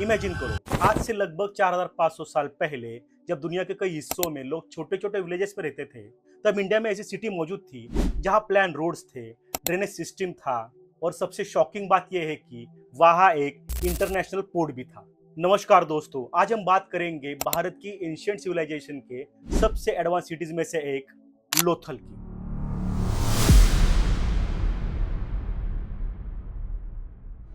Imagine करो, आज से लगभग 4500 साल पहले जब दुनिया के कई हिस्सों में लोग छोटे छोटे विलेजेस में रहते थे, तब इंडिया में ऐसी सिटी मौजूद थी जहां प्लान रोड्स थे, ड्रेनेज सिस्टम था और सबसे शॉकिंग बात यह है कि वहां एक इंटरनेशनल पोर्ट भी था। नमस्कार दोस्तों, आज हम बात करेंगे भारत की एंशिएंट सिविलाइजेशन के सबसे एडवांस सिटीज में से एक लोथल की।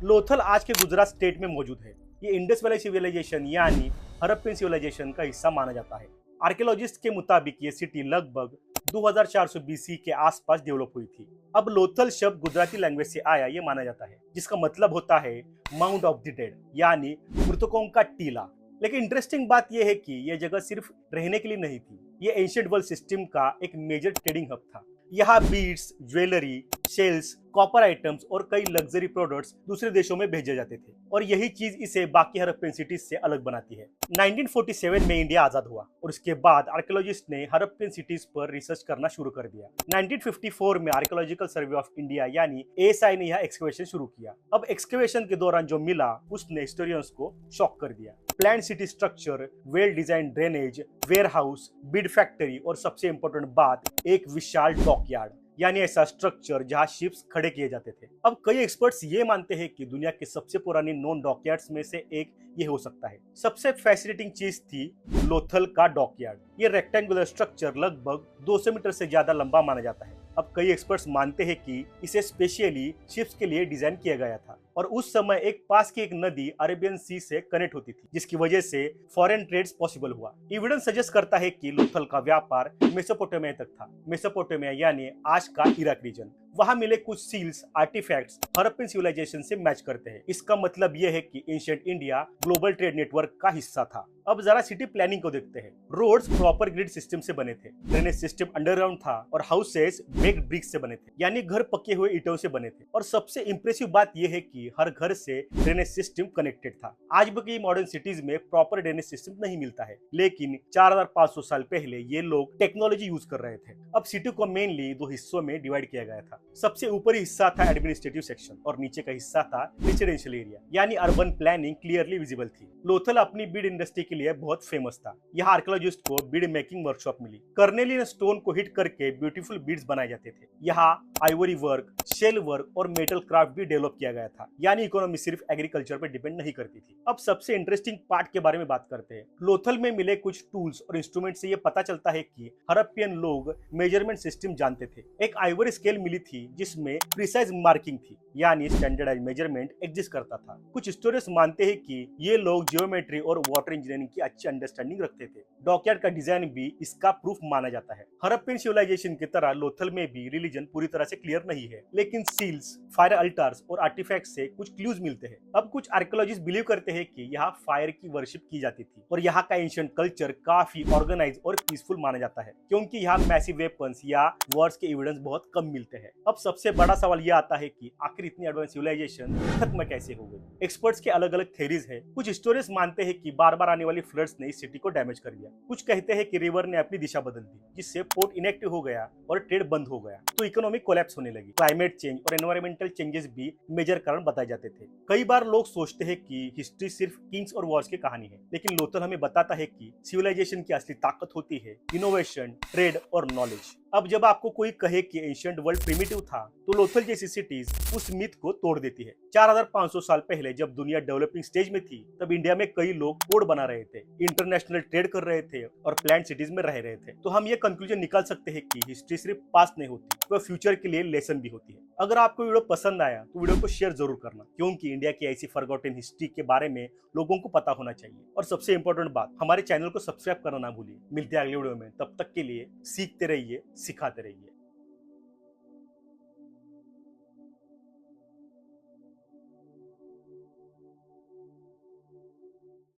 लोथल आज के गुजरात स्टेट में मौजूद है। ये इंडस वैली सिविलाइजेशन यानी हड़प्पन सिविलाइजेशन का हिस्सा माना जाता है। आर्कियोलॉजिस्ट के मुताबिक ये सिटी लगभग 2400 बीसी के आसपास डेवलप हुई थी। अब लोथल शब्द गुजराती लैंग्वेज से आया ये माना जाता है, जिसका मतलब होता है माउंट ऑफ द डेड यानी मृतकों का टीला। लेकिन इंटरेस्टिंग बात यह है कि यह जगह सिर्फ रहने के लिए नहीं थी, ये एंशिएंट वर्ल्ड सिस्टम का एक मेजर ट्रेडिंग हब था। यहाँ beads, jewellery, shells, copper items और कई लग्जरी प्रोडक्ट्स दूसरे देशों में भेजे जाते थे और यही चीज इसे बाकी हड़प्पन सिटीज से अलग बनाती है। 1947 में इंडिया आजाद हुआ और उसके बाद आर्कियोलॉजिस्ट ने हड़प्पन सिटीज पर रिसर्च करना शुरू कर दिया। 1954 में आर्कियोलॉजिकल सर्वे ऑफ इंडिया यानी एएसआई ने यह एक्सकवेशन शुरू किया। अब एक्सकवेशन के दौरान जो मिला उसने हिस्टोरियंस को शॉक कर दिया। Plan city structure, well design drainage, warehouse, bead factory और सबसे इंपॉर्टेंट बात, एक विशाल डॉकयार्ड यानी ऐसा स्ट्रक्चर जहां शिप्स खड़े किए जाते थे। अब कई एक्सपर्ट्स ये मानते हैं कि दुनिया के सबसे पुरानी नॉन डॉकयार्ड्स में से एक ये हो सकता है। सबसे फैसिनेटिंग चीज थी लोथल का डॉकयार्ड। ये रेक्टेंगुलर स्ट्रक्चर लगभग 200 मीटर से ज्यादा लंबा माना जाता है। अब कई एक्सपर्ट्स मानते हैं कि इसे स्पेशली शिप्स के लिए डिजाइन किया गया था और उस समय एक पास की एक नदी अरेबियन सी से कनेक्ट होती थी, जिसकी वजह से फॉरेन ट्रेड्स पॉसिबल हुआ। एविडेंस सजेस्ट करता है कि लोथल का व्यापार मेसोपोटामिया तक था। मेसोपोटामिया यानी आज का इराक रीजन। वहां मिले कुछ सील्स, आर्टिफैक्ट्स हड़प्पन सिविलाइजेशन से मैच करते हैं। इसका मतलब यह है कि ancient India global trade network का हिस्सा था। अब जरा सिटी प्लानिंग को देखते हैं। रोड्स प्रॉपर ग्रिड सिस्टम से बने थे, ड्रेनेज सिस्टम अंडरग्राउंड था और हाउसेस बेक्ड ब्रिक्स से बने थे यानी घर पके हुए ईंटों से बने थे। और सबसे इंप्रेसिव बात यह है कि हर घर से ड्रेनेज सिस्टम कनेक्टेड था। आज भी मॉडर्न सिटीज में प्रॉपर ड्रेनेज सिस्टम नहीं मिलता है, लेकिन 4500 साल पहले ये लोग टेक्नोलॉजी यूज कर रहे थे। अब सिटी को मेनली दो हिस्सों में डिवाइड किया गया था। सबसे ऊपरी हिस्सा था एडमिनिस्ट्रेटिव सेक्शन और नीचे का हिस्सा था रेसिडेंशियल एरिया यानी अर्बन प्लानिंग क्लियरली विजिबल थी। लोथल अपनी बीड इंडस्ट्री के लिए बहुत फेमस था। यहाँ आर्कियोलॉजिस्ट को बीड मेकिंग वर्कशॉप मिली। कर्नेलियन स्टोन को हिट करके ब्यूटीफुल बीड्स बनाए जाते थे। यहाँ आइवरी वर्क, शेल वर्क और मेटल क्राफ्ट भी डेवलप किया गया था यानी इकोनॉमी सिर्फ एग्रीकल्चर पर डिपेंड नहीं करती थी। अब सबसे इंटरेस्टिंग पार्ट के बारे में बात करते हैं। लोथल में मिले कुछ टूल्स और इंस्ट्रूमेंट से ये पता चलता है कि हड़प्पन लोग मेजरमेंट सिस्टम जानते थे। एक आइवरी स्केल मिली थी जिसमें प्रिसाइज मार्किंग थी यानी स्टैंडर्डाइज्ड मेजरमेंट एग्जिस्ट करता था। कुछ हिस्टोरियंस मानते हैं कि ये लोग जियोमेट्री और वाटर इंजीनियरिंग की अच्छी अंडरस्टैंडिंग रखते थे। डॉकयार्ड का डिजाइन भी इसका प्रूफ माना जाता है। हड़प्पन सिविलाइजेशन की तरह लोथल में भी रिलीजन पूरी तरह से क्लियर नहीं है, लेकिन सील्स, फायर अल्टार्स और आर्टिफैक्ट्स से कुछ क्लूज मिलते हैं। अब कुछ आर्कियोलॉजिस्ट बिलीव करते हैं कि यहाँ फायर की वर्शिप की जाती थी और यहाँ का एंशिएंट कल्चर काफी ऑर्गेनाइज और पीसफुल माना जाता है, क्योंकि यहाँ मैसिव वेपन्स या वॉर्स के एविडेंस बहुत कम मिलते हैं। अब सबसे बड़ा सवाल यह आता है कि आखिर इतनी एडवांस सिविलाइजेशन खत्म कैसे हो गई। एक्सपर्ट्स के अलग अलग थ्योरीज है। कुछ हिस्टोरियंस मानते हैं कि बार बार आने वाली फ्लड्स ने इस सिटी को डैमेज कर दिया। कुछ कहते हैं कि रिवर ने अपनी दिशा बदल दी, जिससे पोर्ट इनएक्टिव हो गया और ट्रेड बंद हो गया, तो इकोनॉमी कोलैप्स होने लगी। क्लाइमेट चेंज और एनवायरमेंटल चेंजेस भी मेजर कारण बताए जाते थे। कई बार लोग सोचते हैं कि हिस्ट्री सिर्फ किंग्स और वॉर्स की कहानी है, लेकिन लोथल हमें बताता है कि सिविलाइजेशन की असली ताकत होती है इनोवेशन, ट्रेड और नॉलेज। अब जब आपको कोई कहे कि एंशिएंट वर्ल्ड प्रिमिटिव था, तो लोथल जैसी सिटीज उस मिथ को तोड़ देती है। 4500 साल पहले जब दुनिया डेवलपिंग स्टेज में थी, तब इंडिया में कई लोग पोर्ट बना रहे थे, इंटरनेशनल ट्रेड कर रहे थे और प्लान्ड सिटीज में रह रहे थे। तो हम ये कंक्लूजन निकाल सकते हैं कि हिस्ट्री सिर्फ पास्ट नहीं होती, वह फ्यूचर के लिए लेसन भी होती है। अगर आपको वीडियो पसंद आया तो वीडियो को शेयर जरूर करना, क्योंकि इंडिया की ऐसी फॉरगॉटन हिस्ट्री के बारे में लोगों को पता होना चाहिए। और सबसे इंपॉर्टेंट बात, हमारे चैनल को सब्सक्राइब करना ना भूलिए। मिलते हैं अगले वीडियो में, तब तक के लिए सीखते रहिए, सिखाते रहिए।